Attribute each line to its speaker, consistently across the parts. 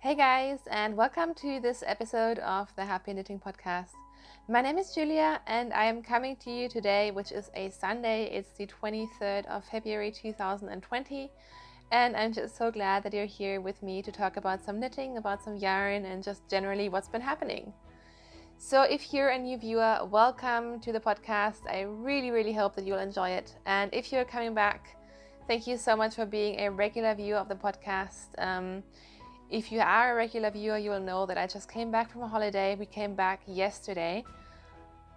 Speaker 1: Hey guys, and welcome to this episode of the Happy Knitting Podcast. My name is Julia, and I am coming to you today, which is a Sunday. It's the 23rd of February 2020, and I'm just so glad that you're here with me to talk about some knitting, about some yarn, and just generally what's been happening. So if you're a new viewer, welcome to the podcast. I really hope that you'll enjoy it. And if you're coming back, thank you so much for being a regular viewer of the podcast. If you are a regular viewer, you will know that I just came back from a holiday. We came back yesterday.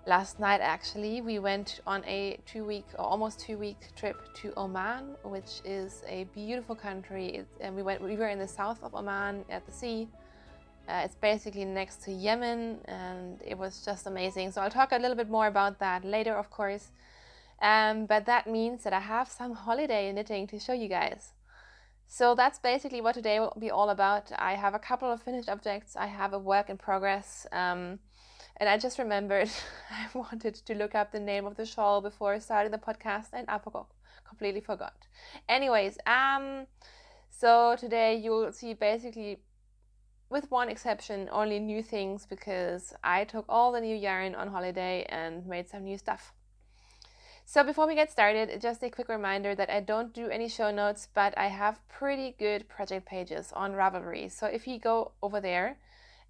Speaker 1: Last night, actually, we went on a almost 2-week trip to Oman, which is a beautiful country. And we were in the south of Oman at the sea. It's basically next to Yemen, and it was just amazing. So I'll talk a little bit more about that later, of course. But that means that I have some holiday knitting to show you guys. So that's basically what today will be all about. I have a couple of finished objects. I have a work in progress. And I just remembered I wanted to look up the name of the shawl before starting the podcast, and I completely forgot. Anyways, so today you'll see basically, with one exception, only new things because I took all the new yarn on holiday and made some new stuff. So before we get started, just a quick reminder that I don't do any show notes, but I have pretty good project pages on Ravelry. So if you go over there,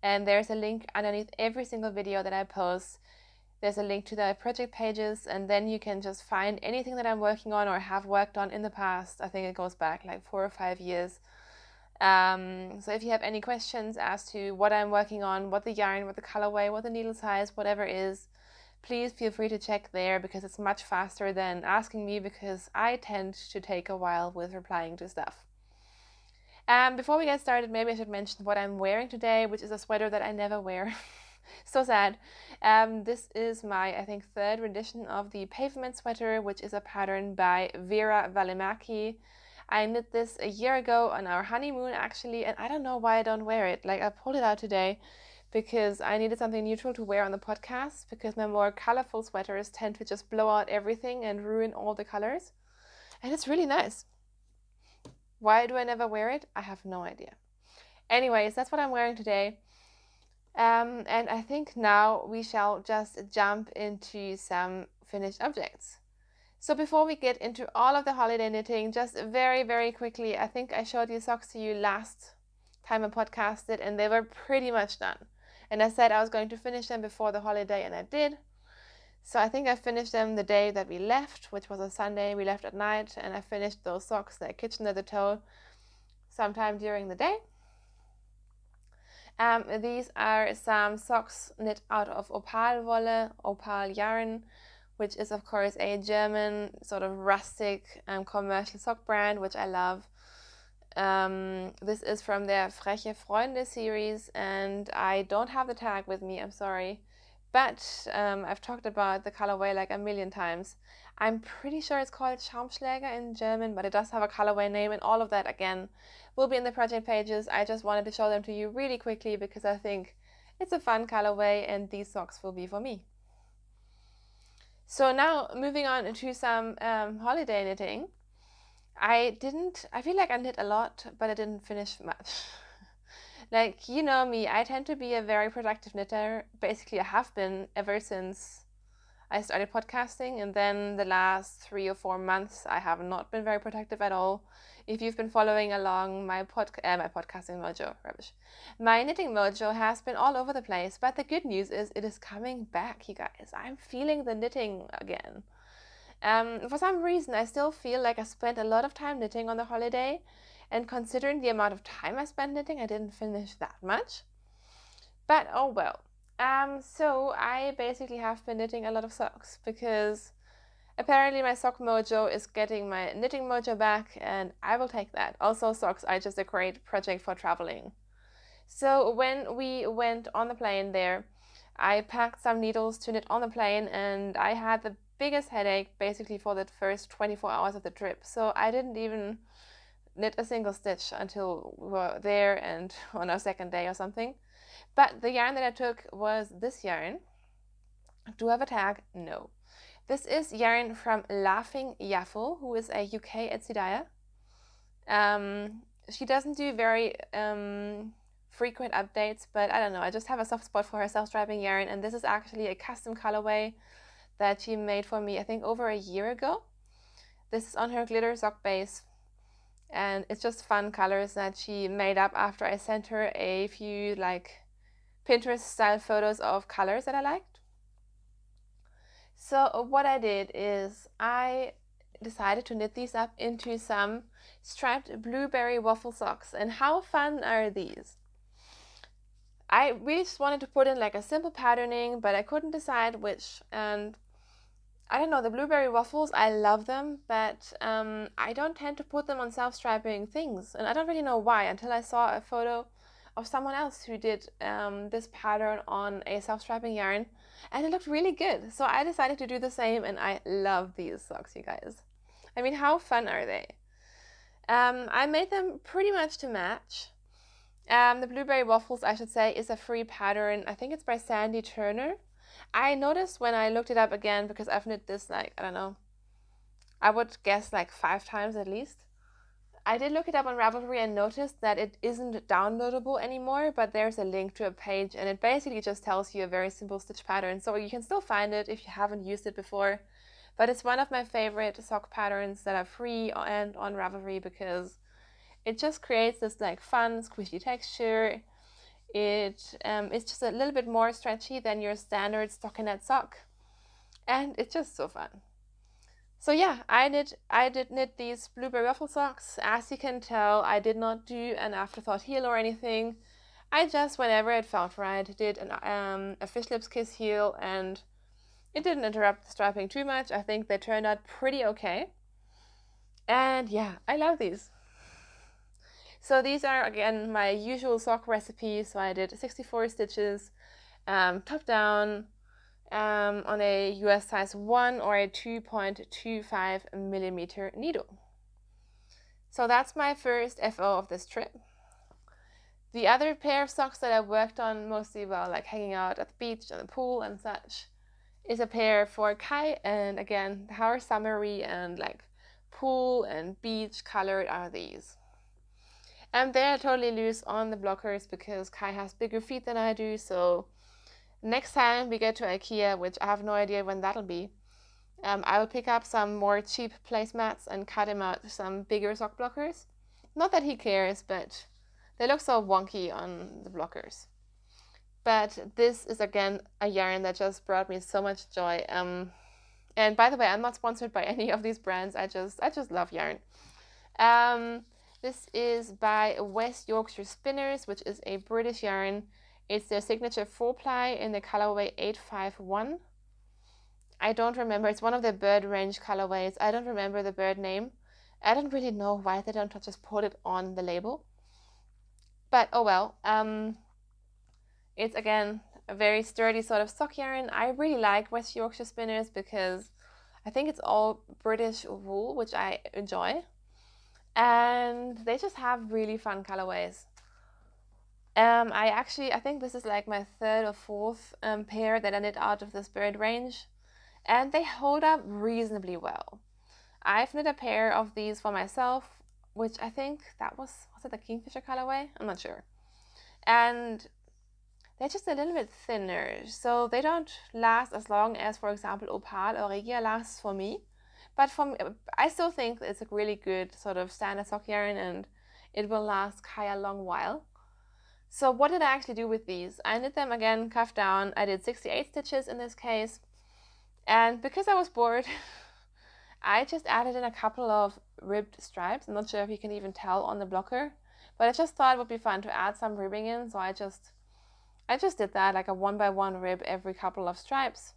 Speaker 1: and there's a link underneath every single video that I post, there's a link to the project pages, and then you can just find anything that I'm working on or have worked on in the past. I think it goes back like 4 or 5 years. So if you have any questions as to what I'm working on, what the yarn, what the colorway, what the needle size, whatever is, please feel free to check there because it's much faster than asking me, because I tend to take a while with replying to stuff. Before we get started, maybe I should mention what I'm wearing today, which is a sweater that I never wear. So sad. This is my, I think, third rendition of the Pavement sweater, which is a pattern by Vera Välimäki. I knit this a year ago on our honeymoon, actually, and I don't know why I don't wear it. Like, I pulled it out today because I needed something neutral to wear on the podcast, because my more colorful sweaters tend to just blow out everything and ruin all the colors. And it's really nice. Why do I never wear it? I have no idea. Anyways, that's what I'm wearing today. And I think now we shall just jump into some finished objects. So before we get into all of the holiday knitting, just very quickly, I think I showed these socks to you last time I podcasted, and they were pretty much done. And I said I was going to finish them before the holiday, and I did. So I think I finished them the day that we left, which was a Sunday. We left at night, and I finished those socks, the kitchen at the toe, sometime during the day. These are some socks knit out of opal yarn, which is of course a German sort of rustic commercial sock brand, which I love. This is from their Freche Freunde series, and I don't have the tag with me, I'm sorry. But I've talked about the colorway like a million times. I'm pretty sure it's called Schaumschläger in German, but it does have a colorway name, and all of that, again, will be in the project pages. I just wanted to show them to you really quickly because I think it's a fun colorway, and these socks will be for me. So now, moving on to some holiday knitting. I feel like I knit a lot, but I didn't finish much. Like, you know me, I tend to be a very productive knitter. Basically, I have been ever since I started podcasting, and then the last 3 or 4 months, I have not been very productive at all. If you've been following along my podcasting mojo, rubbish. My knitting mojo has been all over the place, but the good news is it is coming back, you guys. I'm feeling the knitting again. For some reason, I still feel like I spent a lot of time knitting on the holiday, and considering the amount of time I spent knitting, I didn't finish that much. But oh well. So I basically have been knitting a lot of socks because apparently my sock mojo is getting my knitting mojo back, and I will take that. Also, socks are just a great project for traveling. So when we went on the plane there, I packed some needles to knit on the plane, and I had the biggest headache basically for the first 24 hours of the trip. So I didn't even knit a single stitch until we were there and on our second day or something. But the yarn that I took was this yarn. Do I have a tag? No. This is yarn from Laughing Yaffle, who is a UK Etsy dyer. She doesn't do very frequent updates, but I don't know, I just have a soft spot for her self-striping yarn, and this is actually a custom colorway that she made for me, I think over a year ago. This is on her glitter sock base, and it's just fun colors that she made up after I sent her a few like Pinterest style photos of colors that I liked. So what I did is I decided to knit these up into some striped blueberry waffle socks. And how fun are these? I really just wanted to put in like a simple patterning, but I couldn't decide which. And I don't know, the blueberry waffles, I love them, but I don't tend to put them on self-striping things. And I don't really know why until I saw a photo of someone else who did this pattern on a self-striping yarn, and it looked really good. So I decided to do the same, and I love these socks, you guys. I mean, how fun are they? I made them pretty much to match. The blueberry waffles, I should say, is a free pattern. I think it's by Sandy Turner. I noticed when I looked it up again, because I've knit this like, I don't know, I would guess like 5 times at least. I did look it up on Ravelry and noticed that it isn't downloadable anymore, but there's a link to a page, and it basically just tells you a very simple stitch pattern. So you can still find it if you haven't used it before. But it's one of my favorite sock patterns that are free and on Ravelry, because it just creates this like fun squishy texture. It's just a little bit more stretchy than your standard stockinette sock, and it's just so fun. So yeah, I did knit these blueberry waffle socks. As you can tell, I did not do an afterthought heel or anything. I just, whenever it felt right, did a fish lips kiss heel, and it didn't interrupt the striping too much. I think they turned out pretty okay. And yeah, I love these. So these are, again, my usual sock recipe. So I did 64 stitches, top down, on a US size 1 or a 2.25 millimeter needle. So that's my first FO of this trip. The other pair of socks that I worked on mostly while like hanging out at the beach and the pool and such is a pair for Kai, and again, how summery and like pool and beach colored are these. And they're totally loose on the blockers because Kai has bigger feet than I do, so next time we get to IKEA, which I have no idea when that'll be, I will pick up some more cheap placemats and cut him out some bigger sock blockers. Not that he cares, but they look so wonky on the blockers. But this is again a yarn that just brought me so much joy. And by the way, I'm not sponsored by any of these brands. I just love yarn. This is by West Yorkshire Spinners, which is a British yarn. It's their signature 4-ply in the colorway 851. I don't remember. It's one of the bird range colorways. I don't remember the bird name. I don't really know why they don't just put it on the label. But oh well. It's again a very sturdy sort of sock yarn. I really like West Yorkshire Spinners because I think it's all British wool, which I enjoy. And they just have really fun colorways. I think this is like my 3rd or 4th pair that I knit out of this bird range, and they hold up reasonably well. I've knit a pair of these for myself, which I think that was it the Kingfisher colorway? I'm not sure. And they're just a little bit thinner, so they don't last as long as, for example, Opal or Regia lasts for me. But I still think it's a really good sort of standard sock yarn, and it will last Kai a long while. So what did I actually do with these? I knit them again, cuff down. I did 68 stitches in this case. And because I was bored, I just added in a couple of ribbed stripes. I'm not sure if you can even tell on the blocker, but I just thought it would be fun to add some ribbing in. So I just did that, like a 1x1 rib every couple of stripes.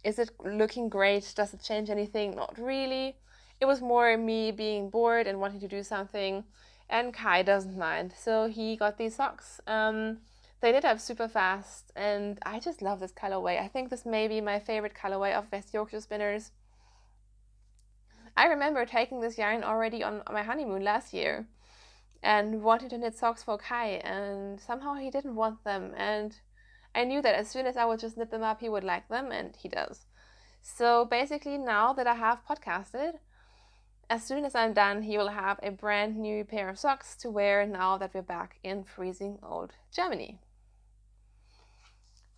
Speaker 1: Is it looking great? Does it change anything? Not really. It was more me being bored and wanting to do something, and Kai doesn't mind, so he got these socks. They knit up super fast, and I just love this colorway. I think this may be my favorite colorway of West Yorkshire Spinners. I remember taking this yarn already on my honeymoon last year and wanted to knit socks for Kai, and somehow he didn't want them, and I knew that as soon as I would just knit them up, he would like them, and he does. So basically, now that I have podcasted, as soon as I'm done, he will have a brand new pair of socks to wear now that we're back in freezing old Germany.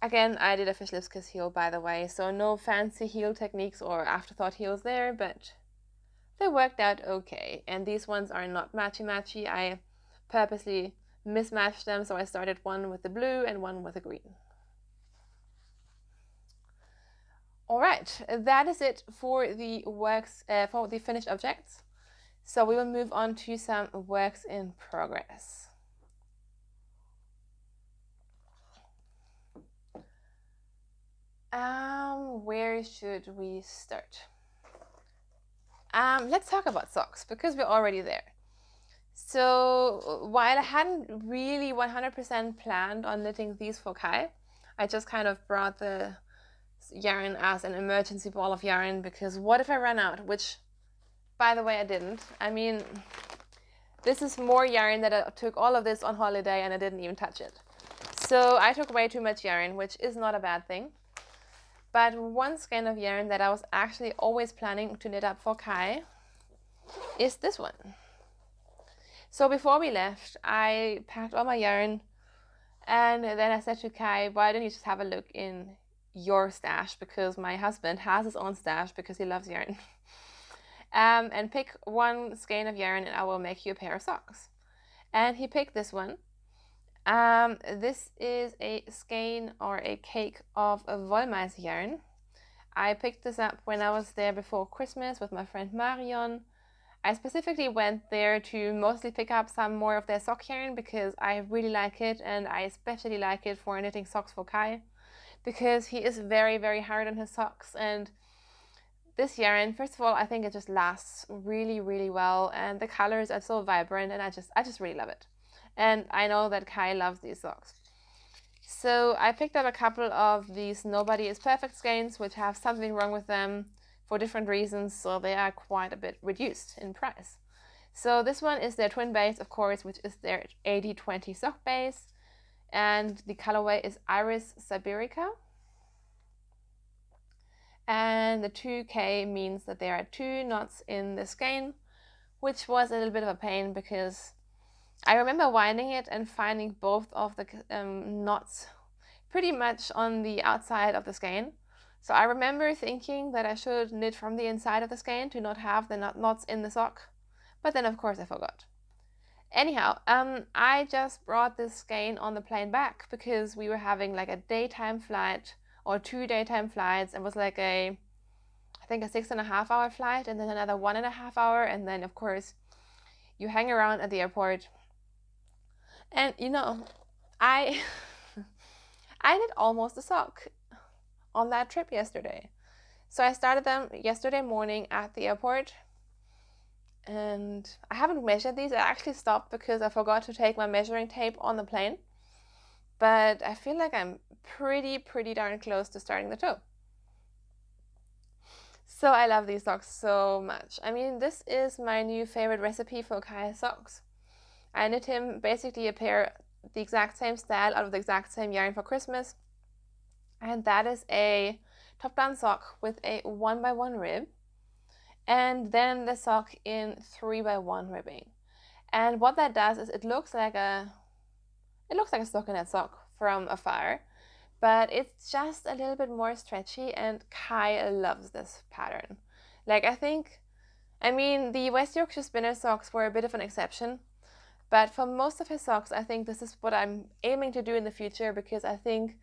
Speaker 1: Again, I did a fish lips kiss heel, by the way, so no fancy heel techniques or afterthought heels there, but they worked out okay. And these ones are not matchy-matchy. I purposely mismatched them, so I started one with the blue and one with the green. All right, that is it for the for the finished objects. So we will move on to some works in progress. Where should we start? Let's talk about socks because we're already there. So while I hadn't really 100% planned on knitting these for Kai, I just kind of brought the yarn as an emergency ball of yarn because what if I ran out? Which, by the way, I didn't. I mean, this is more yarn that I took all of this on holiday and I didn't even touch it. So I took way too much yarn, which is not a bad thing. But one skein of yarn that I was actually always planning to knit up for Kai is this one. So before we left, I packed all my yarn and then I said to Kai, why don't you just have a look in your stash, because my husband has his own stash because he loves yarn. And pick one skein of yarn and I will make you a pair of socks. And he picked this one. This is a skein or a cake of a Wollmeise yarn. I picked this up when I was there before Christmas with my friend Marion. I specifically went there to mostly pick up some more of their sock yarn because I really like it, and I especially like it for knitting socks for Kai because he is very, very hard on his socks. And this yarn, first of all, I think it just lasts really, really well, and the colors are so vibrant, and I just really love it. And I know that Kai loves these socks. So I picked up a couple of these Nobody is Perfect skeins, which have something wrong with them for different reasons, so they are quite a bit reduced in price. So this one is their twin base, of course, which is their 80/20 sock base, and the colorway is Iris Siberica. And the 2K means that there are 2 knots in the skein, which was a little bit of a pain because I remember winding it and finding both of the knots pretty much on the outside of the skein. So I remember thinking that I should knit from the inside of the skein to not have the knots in the sock, but then of course I forgot. Anyhow, I just brought this skein on the plane back because we were having like a daytime flight or 2 daytime flights. It was like I think a 6.5 hour flight and then another 1.5 hour, and then of course you hang around at the airport. And you know, I did almost a sock on that trip yesterday. So I started them yesterday morning at the airport, and I haven't measured these. I actually stopped because I forgot to take my measuring tape on the plane, but I feel like I'm pretty darn close to starting the toe. So I love these socks so much. I mean, this is my new favorite recipe for Kai socks. I knit him basically a pair the exact same style out of the exact same yarn for Christmas, and that is a top-down sock with a 1x1 rib, and then the sock in 3x1 ribbing. And what that does is it looks like a stockinette sock from afar, but it's just a little bit more stretchy, and Kai loves this pattern. Like, I mean, the West Yorkshire Spinner socks were a bit of an exception, but for most of his socks, I think this is what I'm aiming to do in the future, because I think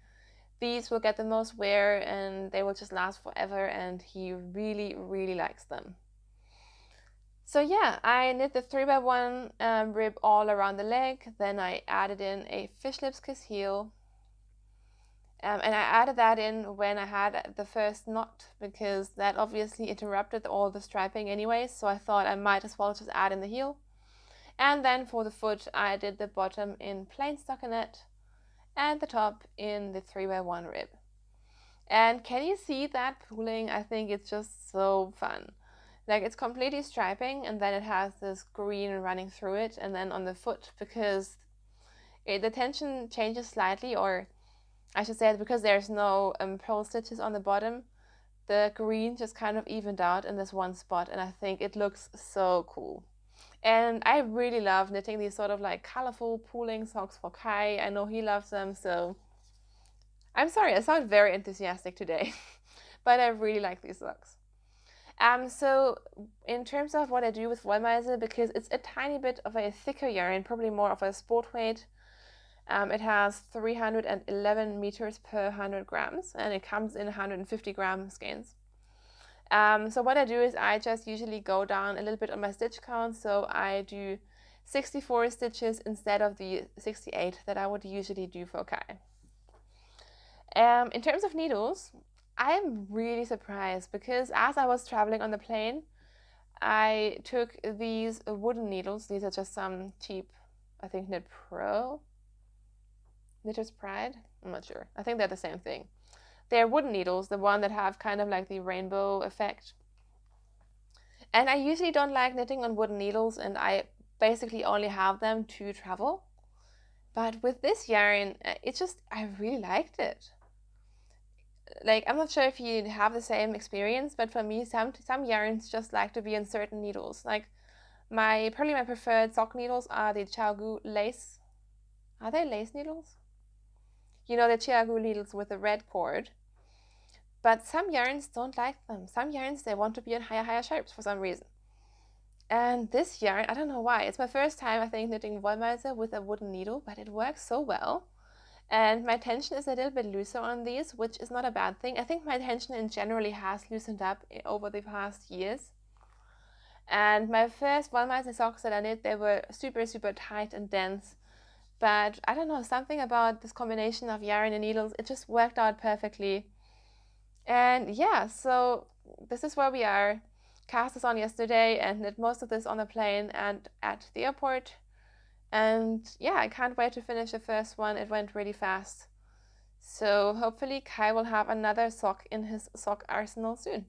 Speaker 1: these will get the most wear and they will just last forever, and he really likes them. So yeah, I knit the 3x1 rib all around the leg, then I added in a fish lips kiss heel, and I added that in when I had the first knot because that obviously interrupted all the striping anyways, so I thought I might as well just add in the heel. And then for the foot, I did the bottom in plain stockinette and the top in the 3x1 rib. And can you see that pooling? I think it's just so fun. Like, it's completely striping, and then it has this green running through it, and then on the foot, because the tension changes slightly, or I should say because there's no purl stitches on the bottom, the green just kind of evened out in this one spot, and I think it looks so cool. And I really love knitting these sort of like colorful pooling socks for Kai. I know he loves them, so I'm sorry, I sound very enthusiastic today, but I really like these socks. So in terms of what I do with Wollmeise, because it's a tiny bit of a thicker yarn, probably more of a sport weight, it has 311 meters per 100 grams, and it comes in 150 gram skeins. So what I do is I just usually go down a little bit on my stitch count, so I do 64 stitches instead of the 68 that I would usually do for Kai. In terms of needles, I'm really surprised because as I was traveling on the plane, I took these wooden needles. These are just some cheap, I think, Knit Pro, Knitter's Pride. I'm not sure. I think they're the same thing. They're wooden needles, the one that have kind of like the rainbow effect. And I usually don't like knitting on wooden needles, and I basically only have them to travel. But with this yarn, I really liked it. Like, I'm not sure if you have the same experience, but for me, some yarns just like to be in certain needles. Like, probably my preferred sock needles are the Chiaogu lace. Are they lace needles? You know, the Chiaogu needles with the red cord. But some yarns don't like them. Some yarns, they want to be in higher shapes for some reason. And this yarn, I don't know why. It's my first time, I think, knitting Wollmeise with a wooden needle, but it works so well. And my tension is a little bit looser on these, which is not a bad thing. I think my tension in generally has loosened up over the past years. And my first Wollmeise socks that I knit, they were super, super tight and dense. But I don't know, something about this combination of yarn and needles, it just worked out perfectly. And yeah, so this is where we are. Cast this on yesterday and knit most of this on the plane and at the airport. And yeah, I can't wait to finish the first one. It went really fast. So hopefully Kai will have another sock in his sock arsenal soon.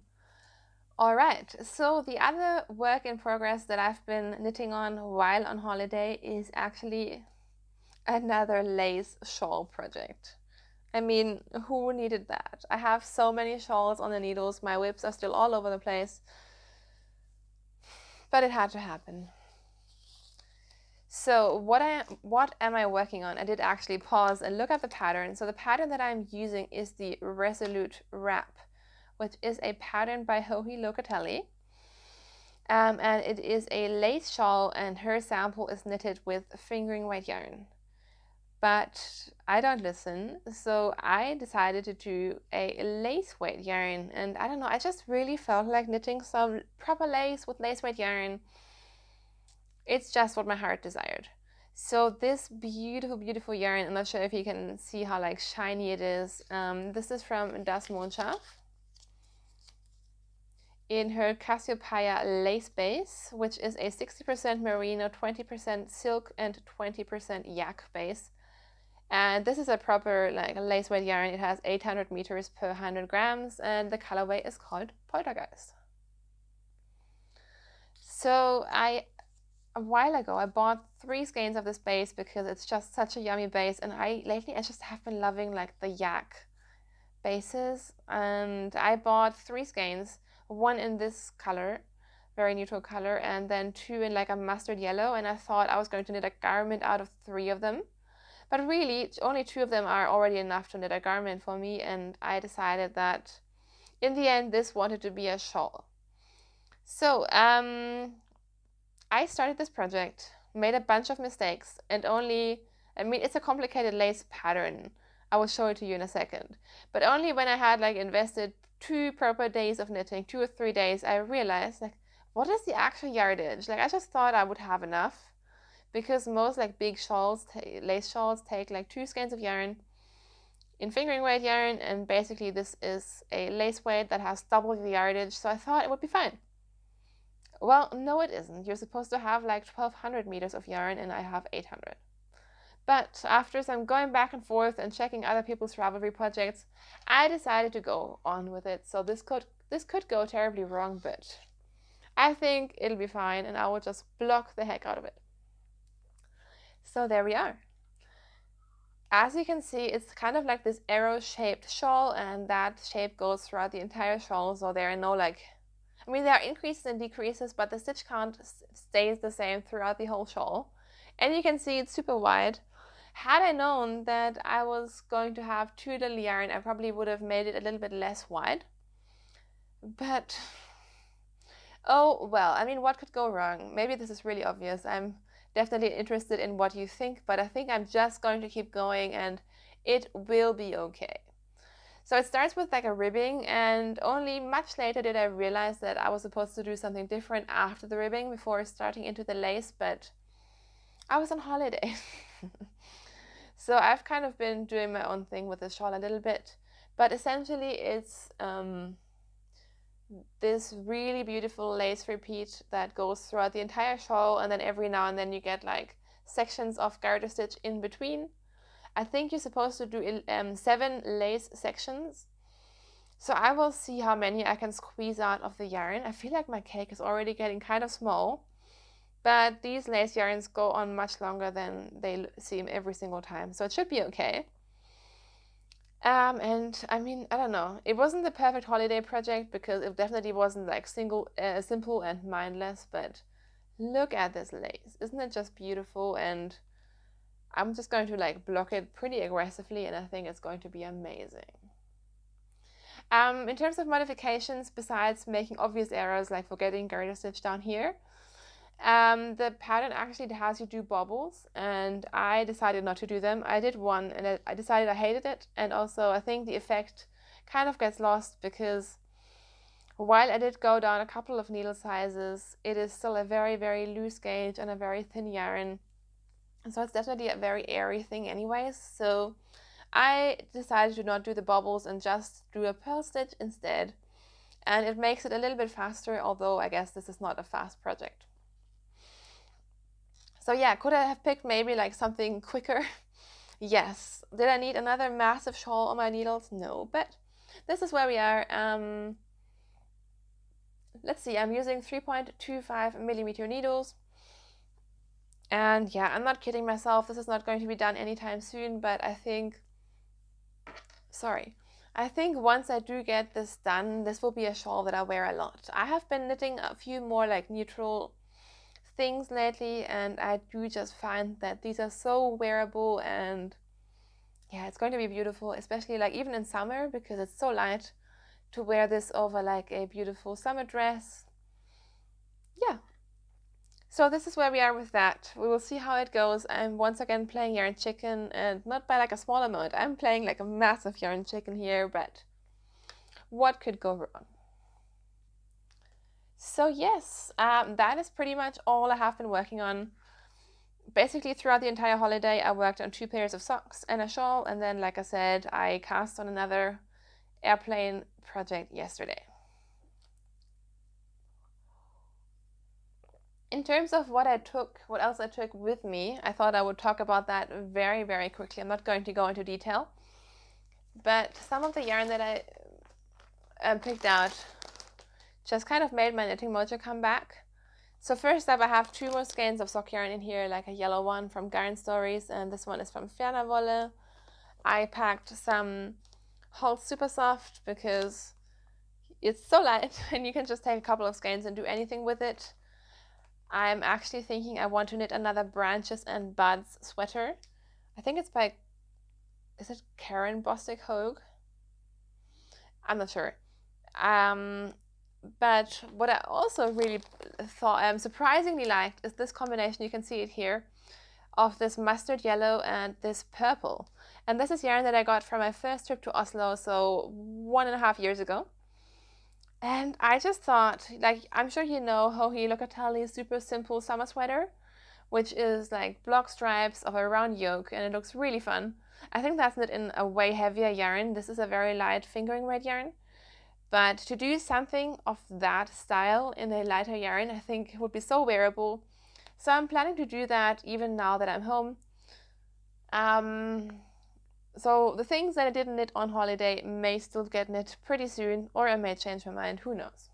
Speaker 1: Alright, so the other work in progress that I've been knitting on while on holiday is actually another lace shawl project. I mean, who needed that? I have so many shawls on the needles. My whips are still all over the place. But it had to happen. So what am I working on? I did actually pause and look at the pattern. So the pattern that I'm using is the Resolute Wrap, which is a pattern by Joji Locatelli. And it is a lace shawl, and her sample is knitted with fingering weight yarn. But I don't listen, so I decided to do a lace weight yarn. And I don't know, I just really felt like knitting some proper lace with lace weight yarn. It's just what my heart desired. So this beautiful, beautiful yarn, I'm not sure if you can see how like shiny it is. This is from Das Mondschaf in her Cassiopeia lace base, which is a 60% merino, 20% silk, and 20% yak base. And this is a proper like lace weight yarn. It has 800 meters per 100 grams, and the colorway is called Poltergeist. So a while ago, I bought 3 skeins of this base because it's just such a yummy base, and lately I just have been loving like the yak bases, and I bought 3 skeins, one in this color, very neutral color, and then 2 in like a mustard yellow, and I thought I was going to knit a garment out of 3 of them. But really, only 2 of them are already enough to knit a garment for me, and I decided that in the end, this wanted to be a shawl. So, I started this project, made a bunch of mistakes, and it's a complicated lace pattern. I will show it to you in a second. But only when I had like invested 2 proper days of knitting, 2 or 3 days, I realized like, what is the actual yardage? Like, I just thought I would have enough, because most like big shawls, lace shawls, take like 2 skeins of yarn in fingering weight yarn, and basically this is a lace weight that has double the yardage, so I thought it would be fine. Well, no it isn't. You're supposed to have like 1200 meters of yarn, and I have 800. But after some going back and forth and checking other people's Ravelry projects, I decided to go on with it. So this could go terribly wrong, but I think it'll be fine, and I will just block the heck out of it. So there we are. As you can see, it's kind of like this arrow-shaped shawl, and that shape goes throughout the entire shawl, so there are no like, I mean, there are increases and decreases, but the stitch count stays the same throughout the whole shawl. And you can see it's super wide. Had I known that I was going to have too little yarn, I probably would have made it a little bit less wide. But, oh well, I mean, what could go wrong? Maybe this is really obvious. I'm definitely interested in what you think, but I think I'm just going to keep going and it will be okay. So it starts with like a ribbing, and only much later did I realize that I was supposed to do something different after the ribbing before starting into the lace, but I was on holiday. So I've kind of been doing my own thing with the shawl a little bit, but essentially it's this really beautiful lace repeat that goes throughout the entire shawl, and then every now and then you get like sections of garter stitch in between. I think you're supposed to do 7 lace sections. So I will see how many I can squeeze out of the yarn. I feel like my cake is already getting kind of small, but these lace yarns go on much longer than they seem every single time, so it should be okay. And I mean, I don't know. It wasn't the perfect holiday project because it definitely wasn't like simple and mindless, but look at this lace. Isn't it just beautiful? And I'm just going to like block it pretty aggressively, and I think it's going to be amazing. In terms of modifications, besides making obvious errors like forgetting garter stitch down here, the pattern actually has you do bobbles, and I decided not to do them. I did one and I decided I hated it, and also I think the effect kind of gets lost because while I did go down a couple of needle sizes, it is still a very, very loose gauge and a very thin yarn. So it's definitely a very airy thing anyways. So I decided to not do the bobbles and just do a purl stitch instead. And it makes it a little bit faster, although I guess this is not a fast project. So yeah, could I have picked maybe like something quicker? Yes. Did I need another massive shawl on my needles? No, but this is where we are. Let's see, I'm using 3.25 millimeter needles. And yeah, I'm not kidding myself. This is not going to be done anytime soon, but I think once I do get this done, this will be a shawl that I wear a lot. I have been knitting a few more like neutral things lately, and I do just find that these are so wearable, and yeah, it's going to be beautiful, especially like even in summer because it's so light to wear this over like a beautiful summer dress. Yeah. So this is where we are with that. We will see how it goes. I'm once again playing yarn chicken, and not by like a small amount. I'm playing like a massive yarn chicken here, but what could go wrong? So yes, that is pretty much all I have been working on. Basically throughout the entire holiday, I worked on 2 pairs of socks and a shawl, and then like I said, I cast on another airplane project yesterday. In terms of what else I took with me, I thought I would talk about that very, very quickly. I'm not going to go into detail, but some of the yarn that I picked out just kind of made my knitting mojo come back. So first up, I have 2 more skeins of sock yarn in here, like a yellow one from Garn Stories, and this one is from Fernerwolle. I packed some Holz Super Soft because it's so light and you can just take a couple of skeins and do anything with it. I'm actually thinking I want to knit another Branches and Buds sweater. I think it's by, is it Karen Bostic Hogue? I'm not sure. But what I also really thought surprisingly liked is this combination. You can see it here of this mustard yellow and this purple. And this is yarn that I got from my first trip to Oslo, so 1.5 years ago. And I just thought, like, I'm sure you know Joji Locatelli's super simple summer sweater, which is like block stripes of a round yoke, and it looks really fun. I think that's knit in a way heavier yarn. This is a very light fingering weight yarn. But to do something of that style in a lighter yarn, I think would be so wearable. So I'm planning to do that even now that I'm home. So the things that I didn't knit on holiday may still get knit pretty soon, or I may change my mind, who knows.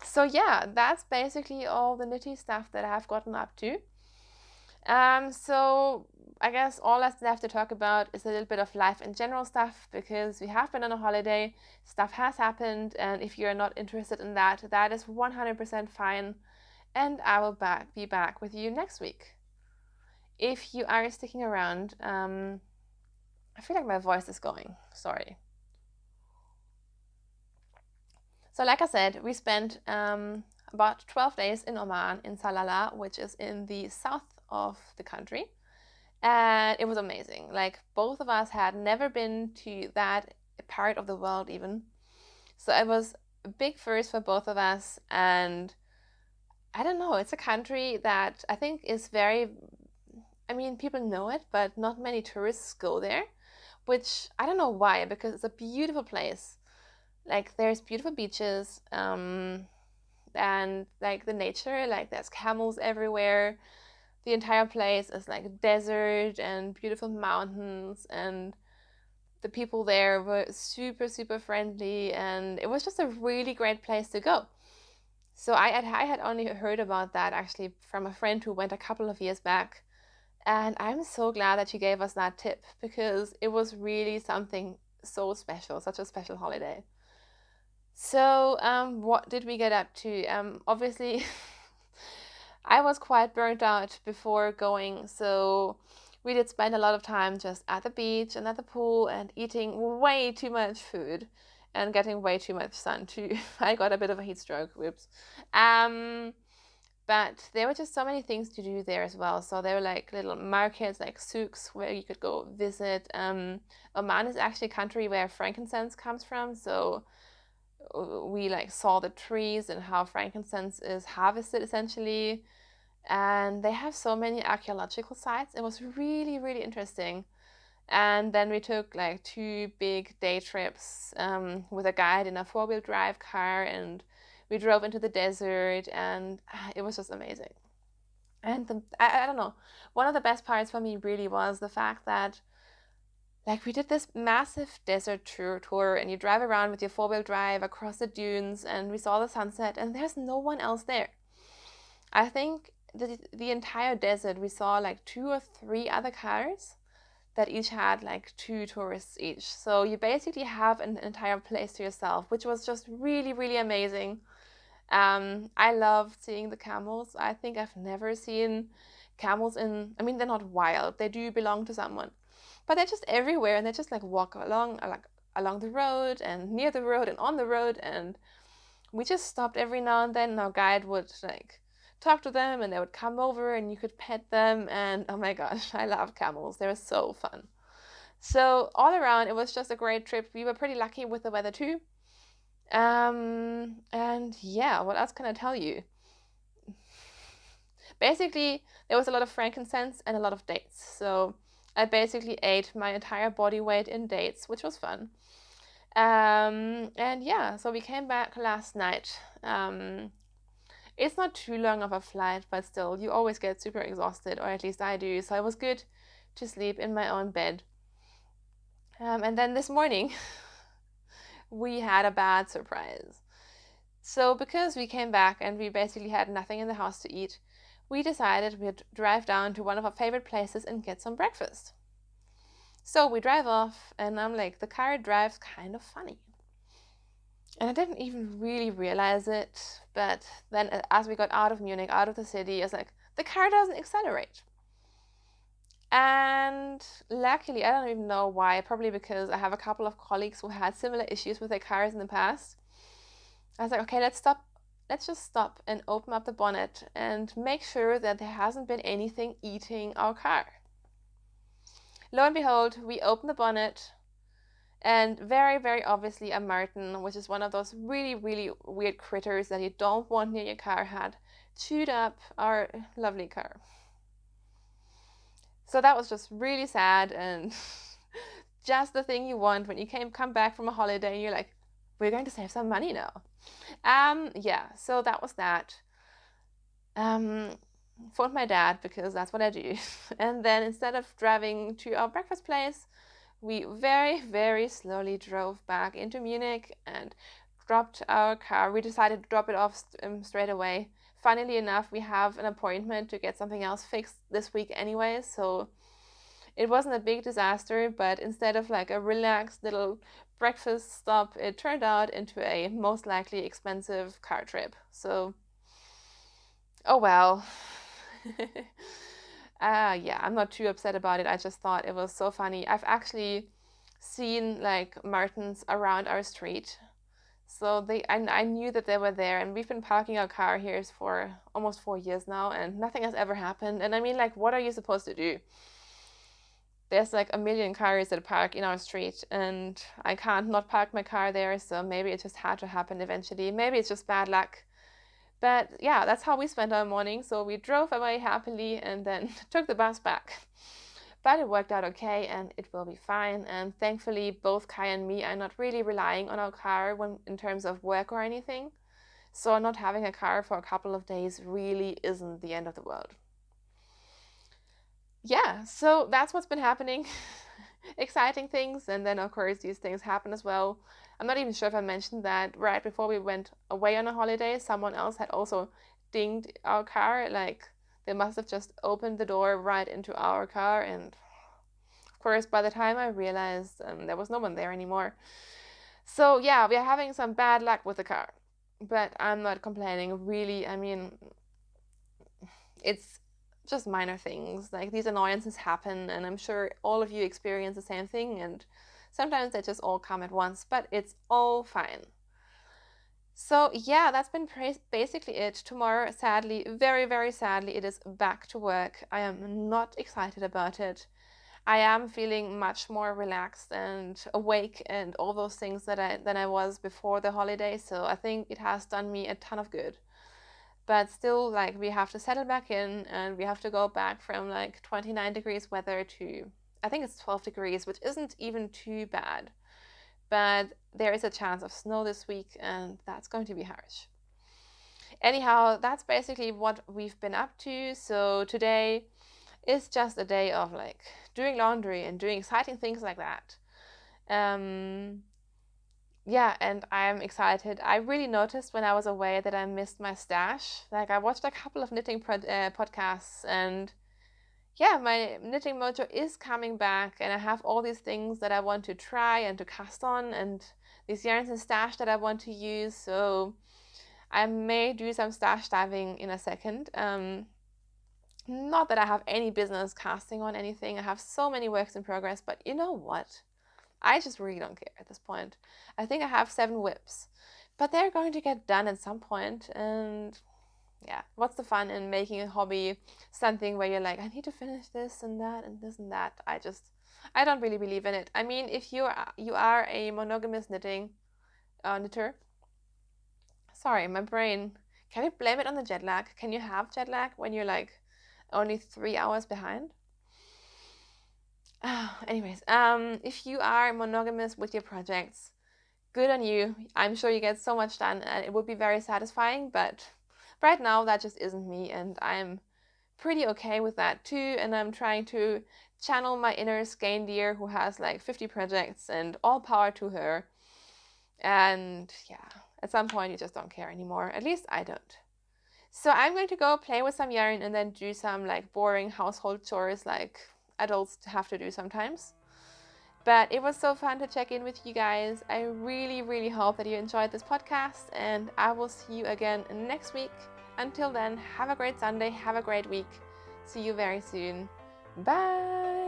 Speaker 1: So yeah, that's basically all the knitty stuff that I have gotten up to. So I guess all that's left to talk about is a little bit of life in general stuff, because we have been on a holiday, stuff has happened, and if you're not interested in that, that is 100% fine, and I will be back with you next week. If you are sticking around, I feel like my voice is going, sorry. So like I said, we spent about 12 days in Oman, in Salalah, which is in the south of the country. And it was amazing. Like, both of us had never been to that part of the world even. So it was a big first for both of us. And I don't know, it's a country that I think is very, I mean, people know it, but not many tourists go there, which I don't know why, because it's a beautiful place. Like, there's beautiful beaches, and like the nature, like there's camels everywhere. The entire place is like desert and beautiful mountains, and the people there were super, super friendly, and it was just a really great place to go. So I had only heard about that actually from a friend who went a couple of years back, and I'm so glad that she gave us that tip, because it was really something so special, such a special holiday. So what did we get up to? Obviously, I was quite burnt out before going, so we did spend a lot of time just at the beach and at the pool and eating way too much food and getting way too much sun too. I got a bit of a heat stroke, whoops. But there were just so many things to do there as well. So there were like little markets, like souks, where you could go visit. Oman is actually a country where frankincense comes from, so we like saw the trees and how frankincense is harvested essentially. And they have so many archaeological sites. It was really, really interesting. And then we took like 2 big day trips with a guide in a 4-wheel drive car, and we drove into the desert, and it was just amazing. And I don't know, one of the best parts for me really was the fact that, like, we did this massive desert tour, and you drive around with your 4-wheel drive across the dunes, and we saw the sunset, and there's no one else there. I think the entire desert, we saw like 2 or 3 other cars that each had like 2 tourists each. So you basically have an entire place to yourself, which was just really, really amazing. I loved seeing the camels. I think I've never seen camels I mean, they're not wild. They do belong to someone, but they're just everywhere, and they just like walk along, like along the road and near the road and on the road. And we just stopped every now and then, and our guide would like talk to them, and they would come over and you could pet them. And oh my gosh, I love camels. They were so fun. So all around, it was just a great trip. We were pretty lucky with the weather too. And yeah, what else can I tell you? Basically, there was a lot of frankincense and a lot of dates. So I basically ate my entire body weight in dates, which was fun. And yeah, so we came back last night. It's not too long of a flight, but still, you always get super exhausted, or at least I do. So it was good to sleep in my own bed. And then this morning, we had a bad surprise. So because we came back and we basically had nothing in the house to eat, we decided we'd drive down to one of our favorite places and get some breakfast. So we drive off, and I'm like, the car drives kind of funny. And I didn't even really realize it, but then as we got out of Munich, out of the city, I was like, the car doesn't accelerate. And luckily, I don't even know why, probably because I have a couple of colleagues who had similar issues with their cars in the past. I was like, okay, let's just stop and open up the bonnet and make sure that there hasn't been anything eating our car. Lo and behold, we open the bonnet, and very, very obviously a marten, which is one of those really, really weird critters that you don't want near your car, had chewed up our lovely car. So that was just really sad, and just the thing you want when you come back from a holiday and you're like, we're going to save some money now. Yeah, so that was that. Phoned my dad, because that's what I do. And then instead of driving to our breakfast place, we very, very slowly drove back into Munich and dropped our car. We decided to drop it off straight away. Funnily enough, we have an appointment to get something else fixed this week anyway, so it wasn't a big disaster, but instead of like a relaxed little breakfast stop, it turned out into a most likely expensive car trip. So, oh well. Yeah, I'm not too upset about it. I just thought it was so funny. I've actually seen like martens around our street. So I knew that they were there, and we've been parking our car here for almost 4 years now, and nothing has ever happened. And I mean, like, what are you supposed to do? There's like a million cars that park in our street, and I can't not park my car there, so maybe it just had to happen eventually. Maybe it's just bad luck. But yeah, that's how we spent our morning. So we drove away happily and then took the bus back. But it worked out okay, and it will be fine. And thankfully, both Kai and me are not really relying on our car in terms of work or anything. So not having a car for a couple of days really isn't the end of the world. Yeah, so that's what's been happening. Exciting things, and then of course these things happen as well. I'm not even sure if I mentioned that right before we went away on a holiday, someone else had also dinged our car. Like, they must have just opened the door right into our car, and of course by the time I realized, there was no one there anymore. So yeah, we are having some bad luck with the car, but I'm not complaining really. I mean, it's just minor things. Like, these annoyances happen, and I'm sure all of you experience the same thing, and sometimes they just all come at once, but it's all fine. So yeah, that's been basically it. Tomorrow, sadly, very, very sadly, it is back to work. I am not excited about it. I am feeling much more relaxed and awake and all those things than I was before the holiday, so I think it has done me a ton of good. But still, like, we have to settle back in, and we have to go back from like 29 degrees weather to, I think it's 12 degrees, which isn't even too bad. But there is a chance of snow this week, and that's going to be harsh. Anyhow, that's basically what we've been up to. So today is just a day of like doing laundry and doing exciting things like that. Yeah, and I'm excited. I really noticed when I was away that I missed my stash. Like, I watched a couple of knitting podcasts, and yeah, my knitting mojo is coming back, and I have all these things that I want to try and to cast on, and these yarns and stash that I want to use. So I may do some stash diving in a second. Not that I have any business casting on anything. I have so many works in progress, but you know what? I just really don't care at this point. I think I have 7 whips, but they're going to get done at some point. And yeah, what's the fun in making a hobby something where you're like, I need to finish this and that and this and that? I don't really believe in it. I mean, if you are a monogamous knitter. Sorry, my brain. Can you blame it on the jet lag? Can you have jet lag when you're like only 3 hours behind? Anyways, if you are monogamous with your projects, good on you. I'm sure you get so much done, and it would be very satisfying, but right now that just isn't me, and I'm pretty okay with that too. And I'm trying to channel my inner skein deer who has like 50 projects, and all power to her. And yeah, at some point you just don't care anymore. At least I don't. So I'm going to go play with some yarn and then do some like boring household chores like adults have to do sometimes. But it was so fun to check in with you guys. I really, really hope that you enjoyed this podcast, and I will see you again next week. Until then, have a great Sunday, have a great week. See you very soon. Bye!